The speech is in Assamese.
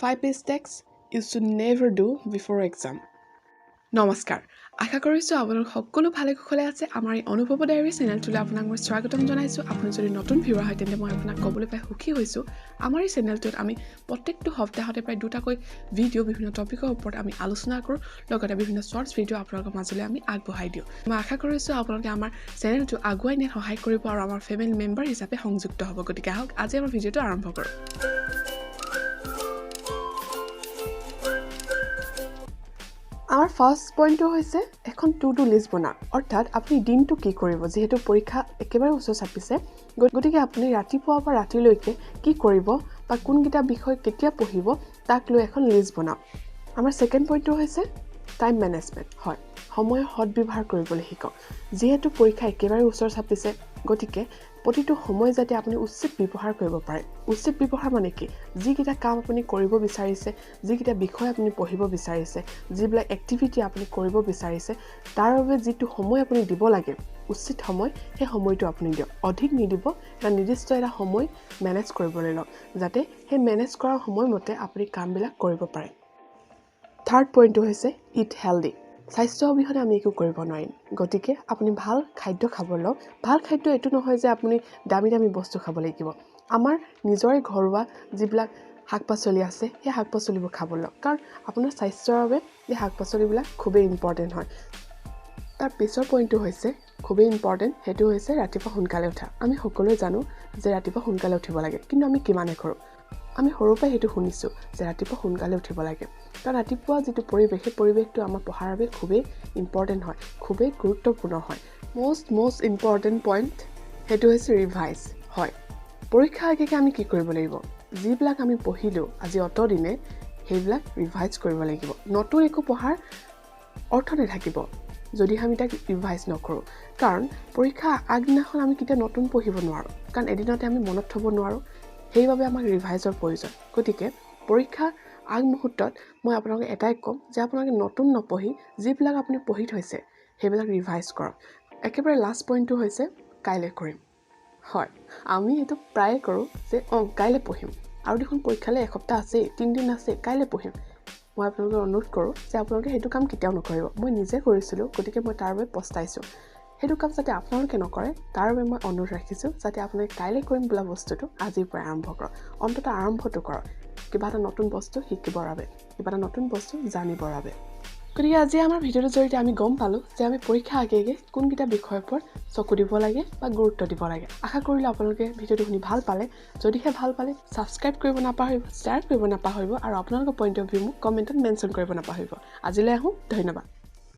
5 mistakes you should never do before exam. নমস্কাৰ আশা কৰিছো আপোনালোক সকলো ভালে কুশলে আছে আমাৰ এই অনুভৱ ডায়েৰী চেনেলটোলৈ আপোনাক মই স্বাগতম জনাইছো আপুনি যদি নতুন ভিউৱাৰ হয় তেন্তে মই আপোনাক ক'বলৈ পাই সুখী হৈছো আমাৰ এই চেনেলটোত আমি প্ৰত্যেকটো সপ্তাহতে প্ৰায় দুটাকৈ ভিডিঅ' বিভিন্ন টপিকৰ ওপৰত আমি আলোচনা কৰোঁ লগতে বিভিন্ন শৰ্টছ ভিডিঅ' আপোনালোকৰ মাজলৈ আমি আগবঢ়াই দিওঁ মই আশা কৰিছো আপোনালোকে আমাৰ চেনেলটো আগুৱাই নিয়াত সহায় কৰিব আৰু আমাৰ ফেমিলি মেম্বাৰ হিচাপে সংযুক্ত হ'ব গতিকে আহক আজি আমাৰ ভিডিঅ'টো আৰম্ভ কৰোঁ আমাৰ ফাৰ্স্ট পইণ্টটো হৈছে এখন টু ডু লিষ্ট বনা অৰ্থাৎ আপুনি দিনটো কি কৰিব যেহেতু পৰীক্ষা একেবাৰে ওচৰ চাপিছে গতিকে আপুনি ৰাতিপুৱা পৰা ৰাতিলৈকে কি কৰিব বা কোনকেইটা বিষয় কেতিয়া পঢ়িব তাক লৈ এখন লিষ্ট বনাওক আমাৰ ছেকেণ্ড পইণ্টটো হৈছে টাইম মেনেজমেণ্ট হয় সময়ৰ সদ্ব্যৱহাৰ কৰিবলৈ শিকক যেহেতু পৰীক্ষা একেবাৰে ওচৰ চাপিছে গতিকে প্ৰতিটো সময় যাতে আপুনি উচিত ব্যৱহাৰ কৰিব পাৰে উচিত ব্যৱহাৰ মানে কি যিকেইটা কাম আপুনি কৰিব বিচাৰিছে যিকেইটা বিষয় আপুনি পঢ়িব বিচাৰিছে যিবিলাক এক্টিভিটি আপুনি কৰিব বিচাৰিছে তাৰ বাবে যিটো সময় আপুনি দিব লাগে উচিত সময় সেই সময়টো আপুনি দিয়ক অধিক নিদিব বা নিৰ্দিষ্ট এটা সময় মেনেজ কৰিবলৈ লওক যাতে সেই মেনেজ কৰা সময়মতে আপুনি কামবিলাক কৰিব পাৰে থাৰ্ড পইণ্টটো হৈছে ইট হেল্ডি স্বাস্থ্য অবিহনে আমি একো কৰিব নোৱাৰিম গতিকে আপুনি ভাল খাদ্য খাব লওক ভাল খাদ্য এইটো নহয় যে আপুনি দামী দামী বস্তু খাব লাগিব আমাৰ নিজৰে ঘৰুৱা যিবিলাক শাক পাচলি আছে সেই শাক পাচলিবোৰ খাব লওক কাৰণ আপোনাৰ স্বাস্থ্যৰ বাবে এই শাক পাচলিবিলাক খুবেই ইম্পৰ্টেণ্ট হয় তাৰ পিছৰ পইণ্টটো হৈছে খুবেই ইম্পৰ্টেণ্ট সেইটো হৈছে ৰাতিপুৱা সোনকালে উঠা আমি সকলোৱে জানো যে ৰাতিপুৱা সোনকালে উঠিব লাগে কিন্তু আমি কিমানে কৰোঁ আমি সৰুৰ পৰাই সেইটো শুনিছোঁ যে ৰাতিপুৱা সোনকালে উঠিব লাগে কাৰণ ৰাতিপুৱা যিটো পৰিৱেশ সেই পৰিৱেশটো আমাৰ পঢ়াৰ বাবে খুবেই ইম্পৰ্টেণ্ট হয় খুবেই গুৰুত্বপূৰ্ণ হয় most ইম্পৰ্টেণ্ট পইণ্ট সেইটো হৈছে ৰিভাইজ হয় পৰীক্ষা আগেয়ে আমি কি কৰিব লাগিব যিবিলাক আমি পঢ়িলোঁ আজি অতদিনে সেইবিলাক ৰিভাইজ কৰিব লাগিব নতুন একো পঢ়াৰ অৰ্থ নাথাকিব যদি আমি তাক ৰিভাইজ নকৰোঁ কাৰণ পৰীক্ষা আগদিনাখন আমি কেতিয়া নতুন পঢ়িব নোৱাৰোঁ কাৰণ এদিনতে আমি মনত থ'ব নোৱাৰোঁ সেইবাবে আমাক ৰিভাইজৰ প্ৰয়োজন গতিকে পৰীক্ষা আগমুহূৰ্তত মই আপোনালোকে এটাই ক'ম যে আপোনালোকে নতুন নপঢ়ি যিবিলাক আপুনি পঢ়ি থৈছে সেইবিলাক ৰিভাইজ কৰক একেবাৰে লাষ্ট পইণ্টটো হৈছে কাইলৈ কৰিম হয় আমি এইটো প্ৰায়ে কৰোঁ যে কাইলৈ পঢ়িম আৰু দেখোন পৰীক্ষালৈ এসপ্তাহ আছেই 3 দিন আছে কাইলৈ পঢ়িম মই আপোনালোকক অনুৰোধ কৰোঁ যে আপোনালোকে সেইটো কাম কেতিয়াও নকৰিব মই নিজে কৰিছিলোঁ গতিকে মই তাৰ বাবে পস্তাইছোঁ সেইটো কাম যাতে আপোনালোকে নকৰে তাৰ বাবে মই অনুৰোধ ৰাখিছোঁ যাতে আপোনালোকে কাইলৈ কৰিম বোলা বস্তুটো আজিৰ পৰা আৰম্ভ কৰক অন্ততঃ আৰম্ভটো কৰক কিবা এটা নতুন বস্তু শিকিবৰ বাবে কিবা এটা নতুন বস্তু জানিবৰ বাবে গতিকে আজি আমাৰ ভিডিঅ'টোৰ জৰিয়তে আমি গম পালোঁ যে আমি পৰীক্ষা আগেয়ে কোনকেইটা বিষয়ৰ ওপৰত চকু দিব লাগে বা গুৰুত্ব দিব লাগে আশা কৰিলোঁ আপোনালোকে ভিডিঅ'টো শুনি ভাল পালে যদিহে ভাল পালে ছাবস্ক্ৰাইব কৰিব নাপাহৰিব শ্বেয়াৰ কৰিব নাপাহৰিব আৰু আপোনালোকৰ পইণ্ট অফ ভিউ মোক কমেণ্টত মেনশ্যন কৰিব নাপাহৰিব আজিলৈ আহোঁ ধন্যবাদ